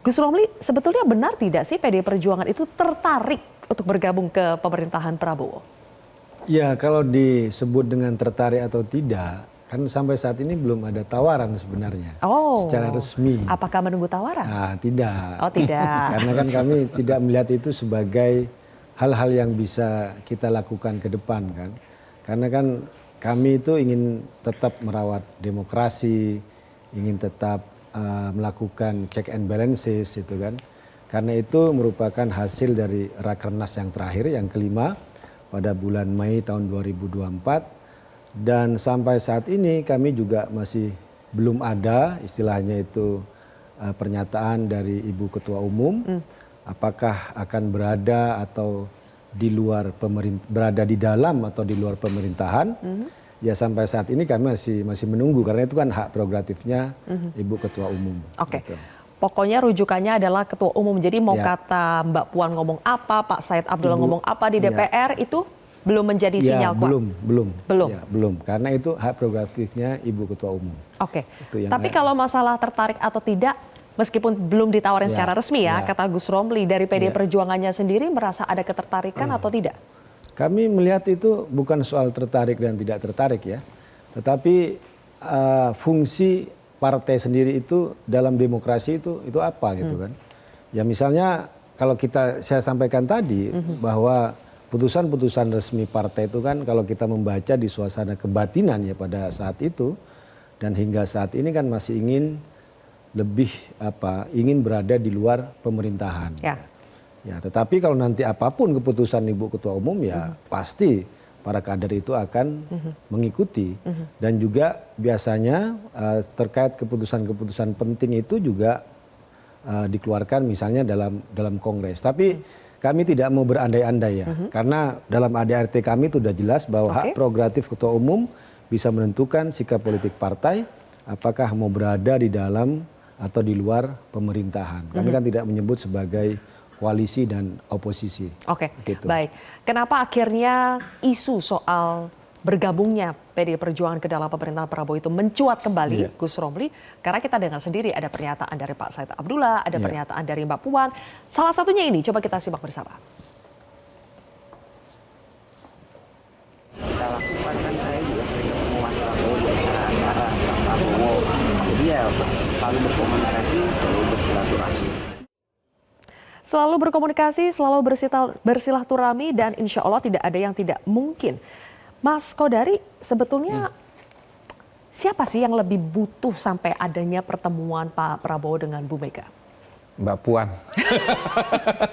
Gus Romli, sebetulnya benar tidak sih PDI Perjuangan itu tertarik untuk bergabung ke pemerintahan Prabowo? Ya, kalau disebut dengan tertarik atau tidak, kan sampai saat ini belum ada tawaran sebenarnya. Oh, secara resmi. Apakah menunggu tawaran? Nah, tidak. Oh, tidak. Karena kan kami tidak melihat itu sebagai hal-hal yang bisa kita lakukan ke depan kan. Karena kan kami itu ingin tetap merawat demokrasi, ingin tetap melakukan check and balances itu kan. Karena itu merupakan hasil dari Rakernas yang terakhir, yang kelima pada bulan Mei tahun 2024. Dan sampai saat ini kami juga masih belum ada istilahnya itu pernyataan dari Ibu Ketua Umum apakah akan berada atau di luar berada di dalam atau di luar pemerintahan. Ya sampai saat ini kami masih menunggu karena itu kan hak prerogatifnya Ibu Ketua Umum. Oke. Gitu. Pokoknya rujukannya adalah Ketua Umum. Jadi mau kata Mbak Puan ngomong apa, Pak Said Abdullah ngomong apa di DPR itu belum menjadi sinyal kuat? Belum. Ya, belum. Karena itu hak prerogatifnya Ibu Ketua Umum. Oke. Tapi kalau masalah tertarik atau tidak, meskipun belum ditawarin secara resmi kata Gus Romli, dari PDI Perjuangannya sendiri merasa ada ketertarikan atau tidak? Kami melihat itu bukan soal tertarik dan tidak tertarik ya. Tetapi fungsi partai sendiri itu dalam demokrasi itu apa gitu kan. Ya misalnya kalau saya sampaikan tadi bahwa putusan-putusan resmi partai itu kan kalau kita membaca di suasana kebatinan ya pada saat itu dan hingga saat ini kan masih ingin ingin berada di luar pemerintahan. Ya, tetapi kalau nanti apapun keputusan Ibu Ketua Umum ya pasti para kader itu akan mengikuti. Dan juga biasanya terkait keputusan-keputusan penting itu juga dikeluarkan misalnya dalam kongres. Tapi kami tidak mau berandai-andai ya, karena dalam ADRT kami itu sudah jelas bahwa hak prerogatif Ketua Umum bisa menentukan sikap politik partai, apakah mau berada di dalam atau di luar pemerintahan. Kami kan tidak menyebut sebagai koalisi dan oposisi. Oke, baik. Kenapa akhirnya isu soal bergabungnya PDI Perjuangan ke dalam pemerintahan Prabowo itu mencuat kembali, Gus Romli? Karena kita dengar sendiri ada pernyataan dari Pak Said Abdullah, ada pernyataan dari Mbak Puan. Salah satunya ini, coba kita simak bersama. Kita lakukan kan, saya juga sering ketemu Mas Prabowo di acara-acara Prabowo. Jadi ya selalu berkomunikasi, selalu bersilaturahmi. Selalu berkomunikasi, selalu bersilaturahmi, dan insya Allah tidak ada yang tidak mungkin. Mas Kodari, sebetulnya siapa sih yang lebih butuh sampai adanya pertemuan Pak Prabowo dengan Bu Mega? Mbak Puan.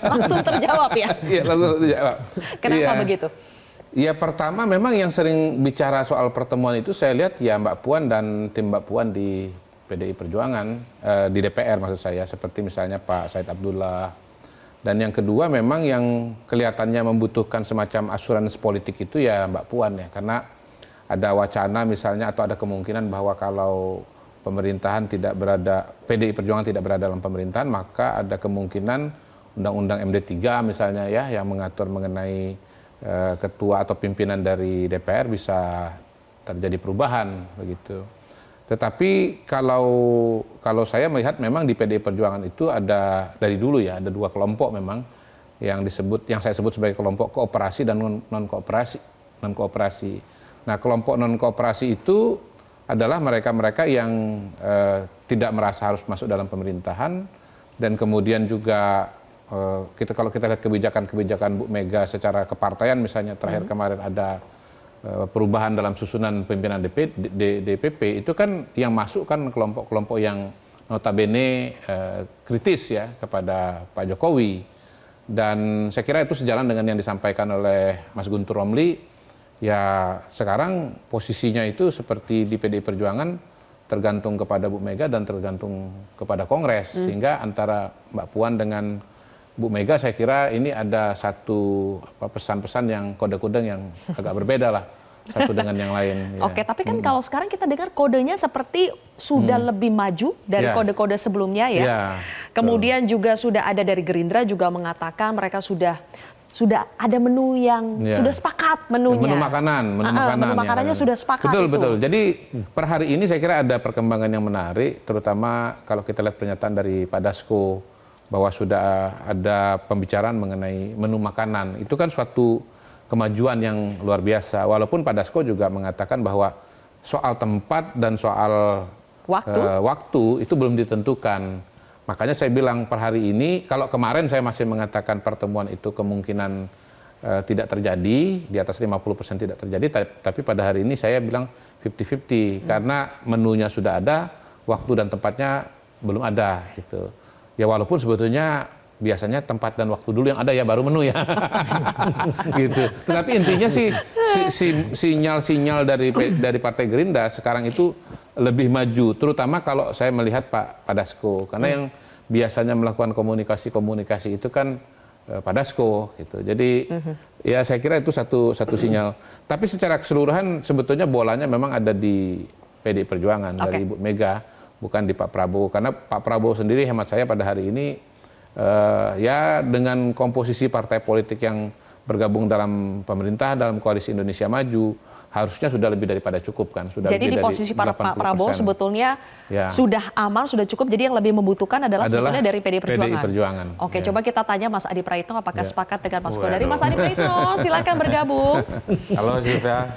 Langsung terjawab ya? Iya, langsung terjawab. Kenapa begitu? Ya pertama memang yang sering bicara soal pertemuan itu saya lihat ya Mbak Puan dan tim Mbak Puan di PDI Perjuangan, di DPR maksud saya, seperti misalnya Pak Said Abdullah. Dan yang kedua memang yang kelihatannya membutuhkan semacam asuransi politik itu ya Mbak Puan ya. Karena ada wacana misalnya atau ada kemungkinan bahwa kalau pemerintahan tidak berada, PDI Perjuangan tidak berada dalam pemerintahan, maka ada kemungkinan Undang-Undang MD3 misalnya ya yang mengatur mengenai ketua atau pimpinan dari DPR bisa terjadi perubahan begitu. Tetapi kalau saya melihat memang di PDI Perjuangan itu ada dari dulu ya ada dua kelompok memang yang saya sebut sebagai kelompok kooperasi dan non kooperasi. Nah, kelompok non kooperasi itu adalah mereka-mereka yang tidak merasa harus masuk dalam pemerintahan dan kemudian juga kalau kita lihat kebijakan-kebijakan Bu Mega secara kepartaian misalnya terakhir kemarin ada perubahan dalam susunan pimpinan DPP itu kan yang masuk kan kelompok-kelompok yang notabene kritis ya kepada Pak Jokowi. Dan saya kira itu sejalan dengan yang disampaikan oleh Mas Guntur Romli. Ya sekarang posisinya itu seperti di PDI Perjuangan tergantung kepada Bu Mega dan tergantung kepada Kongres. Sehingga antara Mbak Puan dengan Bu Mega saya kira ini ada satu pesan-pesan yang kode-kode yang agak berbeda lah satu dengan yang lain. Ya. Oke, tapi kan kalau sekarang kita dengar kodenya seperti sudah lebih maju dari kode-kode sebelumnya ya. Kemudian juga sudah ada dari Gerindra juga mengatakan mereka sudah ada menu yang sudah sepakat menunya. Menu makanan, menu makanannya sudah sepakat. Betul. Jadi per hari ini saya kira ada perkembangan yang menarik, terutama kalau kita lihat pernyataan dari Pak Dasko bahwa sudah ada pembicaraan mengenai menu makanan. Itu kan suatu kemajuan yang luar biasa. Walaupun Pak Dasko juga mengatakan bahwa soal tempat dan soal waktu itu belum ditentukan. Makanya saya bilang per hari ini, kalau kemarin saya masih mengatakan pertemuan itu kemungkinan tidak terjadi, di atas 50% tidak terjadi, tapi pada hari ini saya bilang 50-50 karena menunya sudah ada, waktu dan tempatnya belum ada gitu. Ya walaupun sebetulnya biasanya tempat dan waktu dulu yang ada ya baru menu ya. Gitu. Tetapi intinya sih sinyal-sinyal dari Partai Gerindra sekarang itu lebih maju, terutama kalau saya melihat Pak Dasko, karena yang biasanya melakukan komunikasi itu kan Pak Dasko gitu. Jadi ya saya kira itu satu sinyal. Tapi secara keseluruhan sebetulnya bolanya memang ada di PDI Perjuangan dari Ibu Mega, bukan di Pak Prabowo. Karena Pak Prabowo sendiri hemat saya pada hari ini ya dengan komposisi partai politik yang bergabung dalam pemerintah, dalam koalisi Indonesia Maju, harusnya sudah lebih daripada cukup kan. Jadi di posisi Pak Prabowo sebetulnya sudah aman, sudah cukup. Jadi yang lebih membutuhkan adalah sebetulnya dari PDI Perjuangan. Oke, coba kita tanya Mas Adi Praitno apakah sepakat dengan Mas Kodari. Mas Adi Praitno, silakan bergabung. Halo Silvia,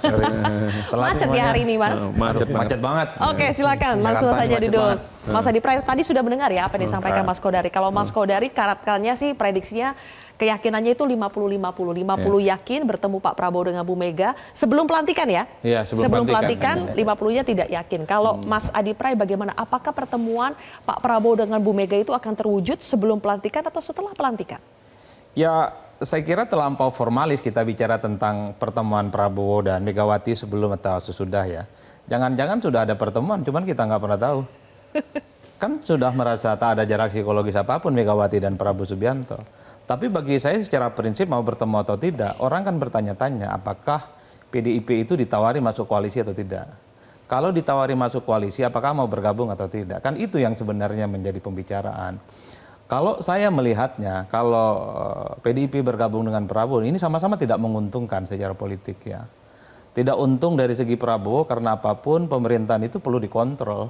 macet ya hari ini Mas? Macet banget. Oke, silakan langsung saja duduk. Mas Adi Praitno tadi sudah mendengar ya apa yang disampaikan Mas Kodari. Kalau Mas Kodari karatkannya sih prediksinya keyakinannya itu 50-50. 50 yakin bertemu Pak Prabowo dengan Bu Mega sebelum pelantikan ya? Iya, sebelum pelantikan 50-nya tidak yakin. Kalau Mas Adi Pray bagaimana? Apakah pertemuan Pak Prabowo dengan Bu Mega itu akan terwujud sebelum pelantikan atau setelah pelantikan? Ya, saya kira terlampau formalis kita bicara tentang pertemuan Prabowo dan Megawati sebelum atau sesudah ya. Jangan-jangan sudah ada pertemuan, cuman kita nggak pernah tahu. Kan sudah merasa tak ada jarak psikologis apapun Megawati dan Prabowo Subianto. Tapi bagi saya secara prinsip mau bertemu atau tidak, orang kan bertanya-tanya apakah PDIP itu ditawari masuk koalisi atau tidak. Kalau ditawari masuk koalisi, apakah mau bergabung atau tidak? Kan itu yang sebenarnya menjadi pembicaraan. Kalau saya melihatnya, kalau PDIP bergabung dengan Prabowo, ini sama-sama tidak menguntungkan secara politik ya. Tidak untung dari segi Prabowo karena apapun pemerintahan itu perlu dikontrol.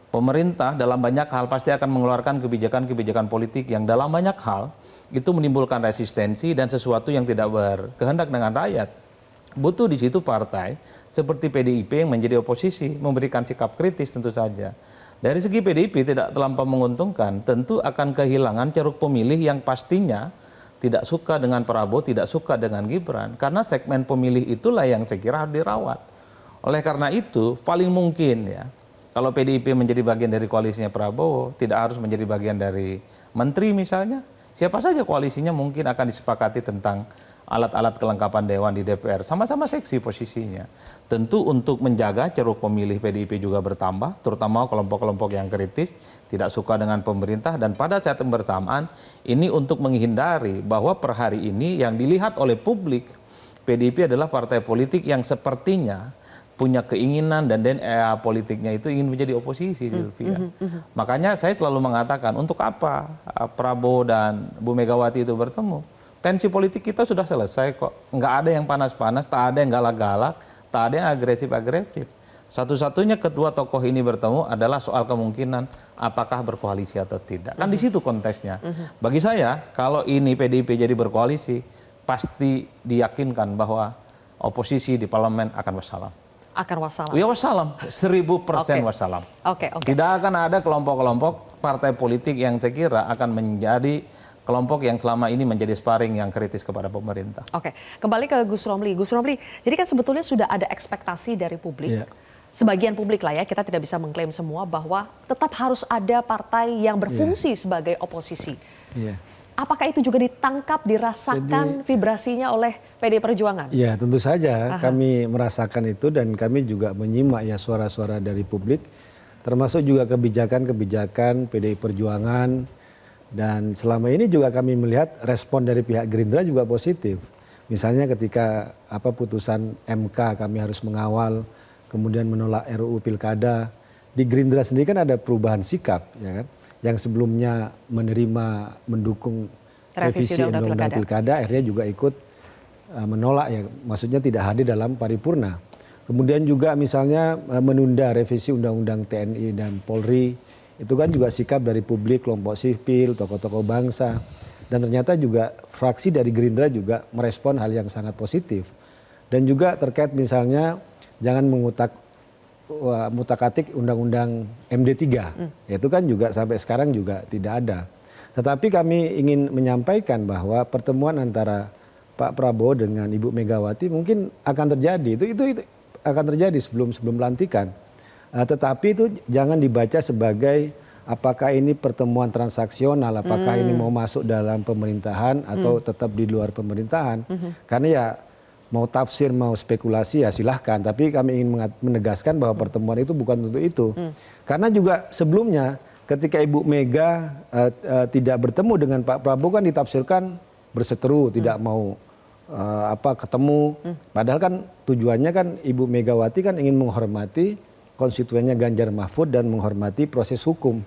Pemerintah dalam banyak hal pasti akan mengeluarkan kebijakan-kebijakan politik yang dalam banyak hal itu menimbulkan resistensi dan sesuatu yang tidak berkehendak dengan rakyat. Butuh di situ partai seperti PDIP yang menjadi oposisi, memberikan sikap kritis tentu saja. Dari segi PDIP tidak terlampau menguntungkan, tentu akan kehilangan ceruk pemilih yang pastinya tidak suka dengan Prabowo, tidak suka dengan Gibran. Karena segmen pemilih itulah yang saya kira harus dirawat. Oleh karena itu, paling mungkin ya, kalau PDIP menjadi bagian dari koalisinya Prabowo, tidak harus menjadi bagian dari menteri misalnya. Siapa saja koalisinya mungkin akan disepakati tentang alat-alat kelengkapan Dewan di DPR. Sama-sama seksi posisinya. Tentu untuk menjaga ceruk pemilih PDIP juga bertambah, terutama kelompok-kelompok yang kritis, tidak suka dengan pemerintah. Dan pada saat yang bersamaan, ini untuk menghindari bahwa per hari ini yang dilihat oleh publik, PDIP adalah partai politik yang sepertinya punya keinginan dan DNA politiknya itu ingin menjadi oposisi, Silvia. Makanya saya selalu mengatakan, untuk apa Prabowo dan Bu Megawati itu bertemu? Tensi politik kita sudah selesai kok. Nggak ada yang panas-panas, tak ada yang galak-galak, tak ada yang agresif-agresif. Satu-satunya kedua tokoh ini bertemu adalah soal kemungkinan apakah berkoalisi atau tidak. Kan di situ konteksnya. Bagi saya, kalau ini PDIP jadi berkoalisi, pasti diyakinkan bahwa oposisi di parlemen akan wassalam. Akan wassalam. Ya wassalam, 1000% wassalam. Tidak akan ada kelompok-kelompok partai politik yang saya kira akan menjadi kelompok yang selama ini menjadi sparring yang kritis kepada pemerintah. Oke, kembali ke Gus Romli. Gus Romli, jadi kan sebetulnya sudah ada ekspektasi dari publik. Sebagian publik lah ya, kita tidak bisa mengklaim semua bahwa tetap harus ada partai yang berfungsi sebagai oposisi. Apakah itu juga ditangkap, dirasakan vibrasinya oleh PDI Perjuangan? Ya tentu saja kami merasakan itu dan kami juga menyimak ya suara-suara dari publik. Termasuk juga kebijakan-kebijakan PDI Perjuangan. Dan selama ini juga kami melihat respon dari pihak Gerindra juga positif. Misalnya ketika putusan MK kami harus mengawal, kemudian menolak RUU Pilkada. Di Gerindra sendiri kan ada perubahan sikap ya kan. Yang sebelumnya mendukung revisi Undang-Undang Pilkada, akhirnya juga ikut menolak ya, maksudnya tidak hadir dalam paripurna. Kemudian juga misalnya menunda revisi Undang-Undang TNI dan Polri, Itu kan juga sikap dari publik, kelompok sipil, tokoh-tokoh bangsa. Dan ternyata juga fraksi dari Gerindra juga merespon hal yang sangat positif. Dan juga terkait misalnya jangan mutak-atik undang-undang MD3. Itu kan juga sampai sekarang juga tidak ada. Tetapi kami ingin menyampaikan bahwa pertemuan antara Pak Prabowo dengan Ibu Megawati mungkin akan terjadi. Itu akan terjadi sebelum pelantikan. Tetapi itu jangan dibaca sebagai apakah ini pertemuan transaksional, apakah ini mau masuk dalam pemerintahan atau tetap di luar pemerintahan. Karena ya mau tafsir, mau spekulasi ya silahkan. Tapi kami ingin menegaskan bahwa pertemuan itu bukan untuk itu. Karena juga sebelumnya ketika Ibu Mega tidak bertemu dengan Pak Prabowo kan ditafsirkan berseteru, tidak mau ketemu. Padahal kan tujuannya kan Ibu Megawati kan ingin menghormati konstituennya Ganjar Mahfud dan menghormati proses hukum.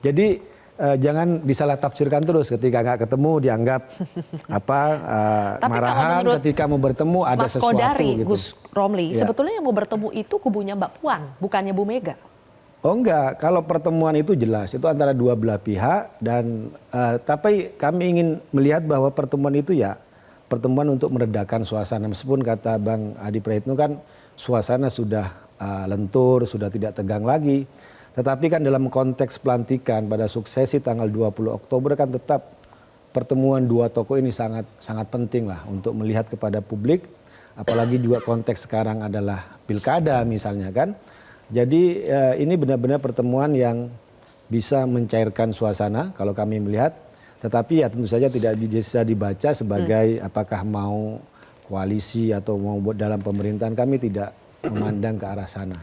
Jadi jangan disalah tafsirkan terus ketika nggak ketemu dianggap marahan, ketika mau bertemu ada Mas sesuatu Kodari, gitu. Gus Romli, sebetulnya yang mau bertemu itu kubunya Mbak Puan, bukannya Bu Mega. Oh enggak, kalau pertemuan itu jelas itu antara dua belah pihak dan tapi kami ingin melihat bahwa pertemuan itu ya pertemuan untuk meredakan suasana. Meskipun kata Bang Adi Praitno kan suasana sudah lentur, sudah tidak tegang lagi. Tetapi kan dalam konteks pelantikan pada suksesi tanggal 20 Oktober kan tetap pertemuan dua tokoh ini sangat penting lah untuk melihat kepada publik. Apalagi juga konteks sekarang adalah pilkada misalnya kan. Jadi ini benar-benar pertemuan yang bisa mencairkan suasana kalau kami melihat. Tetapi ya tentu saja tidak bisa dibaca sebagai apakah mau koalisi atau mau dalam pemerintahan, kami tidak memandang ke arah sana.